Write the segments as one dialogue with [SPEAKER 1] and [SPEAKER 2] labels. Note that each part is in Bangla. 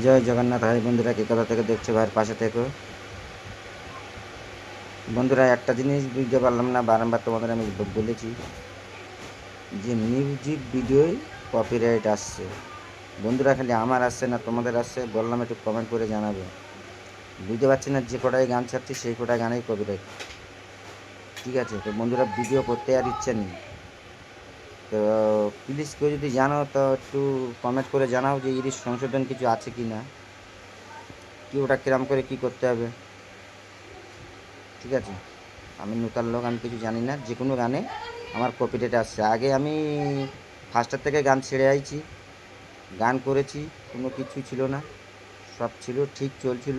[SPEAKER 1] জয় জগন্নাথ। ভাই বন্ধুরা, কে কোথা থেকে দেখছো ভাইয়ের পাশে থেকো। বন্ধুরা, একটা জিনিস বুঝতে পারলাম না, বারংবার তোমাদের আমি বলেছি যে মিউজিক ভিডিওয় কপিরাইট আসছে। বন্ধুরা, খালি আমার আসছে না তোমাদের আসছে, বললাম একটু কমেন্ট করে জানাবে। বুঝতে পারছি না, যে কটায় গান ছাড়ছি সেই কটায় গানেই কপিরাইট। ঠিক আছে, তো বন্ধুরা ভিডিও করতে আর ইচ্ছে নেই। তো প্লিজ কেউ যদি জানো তো একটু কমেন্ট করে জানাও যে এর সংশোধন কিছু আছে কি না, কি ওটা কিরম করে কি করতে হবে। ঠিক আছে, আমি নূতন লোক, আমি কিছু জানি না। যে কোনো গানে আমার কপিরাইট আসছে। আগে আমি ফার্স্টের থেকে গান ছেড়ে আইছি, গান করেছি, কোনো কিছু ছিল না, সব ছিল ঠিক চলছিল।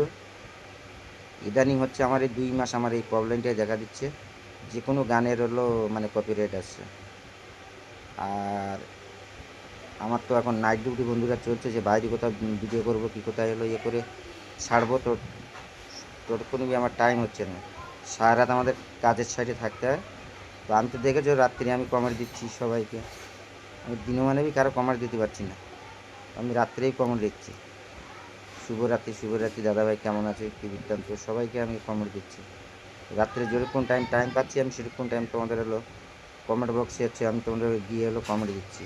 [SPEAKER 1] ইদানিং হচ্ছে আমার এই 2 মাস আমার এই প্রবলেমটাই দেখা দিচ্ছে, যে কোনো গানের হলো মানে কপিরাইট আসছে। আর আমার তো এখন নাইট ডিউটি বন্ধুরা চলছে, যে বাইরে কোথাও ভিডিও করবো কি কোথায় হলো ইয়ে করে ছাড়বো, তো ততক্ষণই আমার টাইম হচ্ছে না। সারা রাত আমাদের কাজের সাইডে থাকতে হয়। তো আমি তো দেখেছো রাত্রি আমি কমেন্ট দিচ্ছি সবাইকে, আমি দিনমানে কারো কমেন্ট দিতে পারছি না, আমি রাত্রেই কমেন্ট দিচ্ছি। শুভরাত্রি শুভরাত্রি দাদাভাই, কেমন আছে, কী বৃত্তান্ত, সবাইকে আমি কমেন্ট দিচ্ছি। রাত্রে যেরকম টাইম পাচ্ছি আমি সেরকম টাইম তোমাদের হলো কমেন্ট বক্সে হচ্ছে আমি তোমাদের গিয়ে হলো কমেন্ট দিচ্ছি।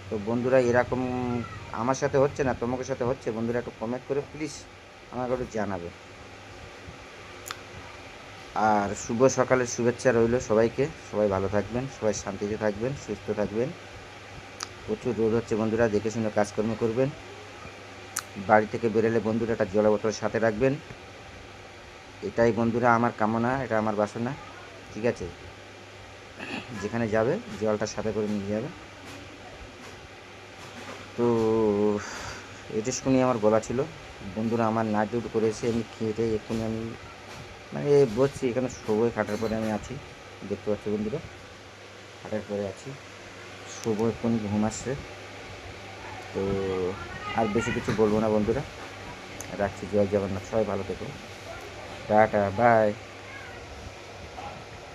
[SPEAKER 1] তো বন্ধুরা, এরকম আমার সাথে হচ্ছে না, তোমাদের সাথে হচ্ছে বন্ধুরা, একটু কমেন্ট করে প্লিজ আমাকে একটু জানাবে। আর শুভ সকালের শুভেচ্ছা রইল সবাইকে। সবাই ভালো থাকবেন, সবাই শান্তিতে থাকবেন, সুস্থ থাকবেন। প্রচুর রোদ হচ্ছে বন্ধুরা, দেখে শুনে কাজকর্ম করবেন। বাড়ি থেকে বেরোলে বন্ধুরা একটা জল বোতল সাথে রাখবেন। এটাই বন্ধুরা আমার কামনা, এটা আমার বাসনা। ঠিক আছে, যেখানে যাবে জলটা সাথে করে নিয়ে যাবে। তো এটা শুনে আমার বলা ছিল বন্ধুরা। আমার নাইট ডিউটি করে এসে আমি খেয়ে এক্ষুনি আমি মানে বসছি এখানে, সবই খাটার পরে আমি আছি, দেখতে পাচ্ছি বন্ধুরা, খাটার পরে আছি, শুভ এক্ষুনি ঘুম আসছে। তো আর বেশি কিছু বলবো না বন্ধুরা, রাখছি। জয় জগন্নাথ, সবাই ভালো থেকো, টাটা বাই।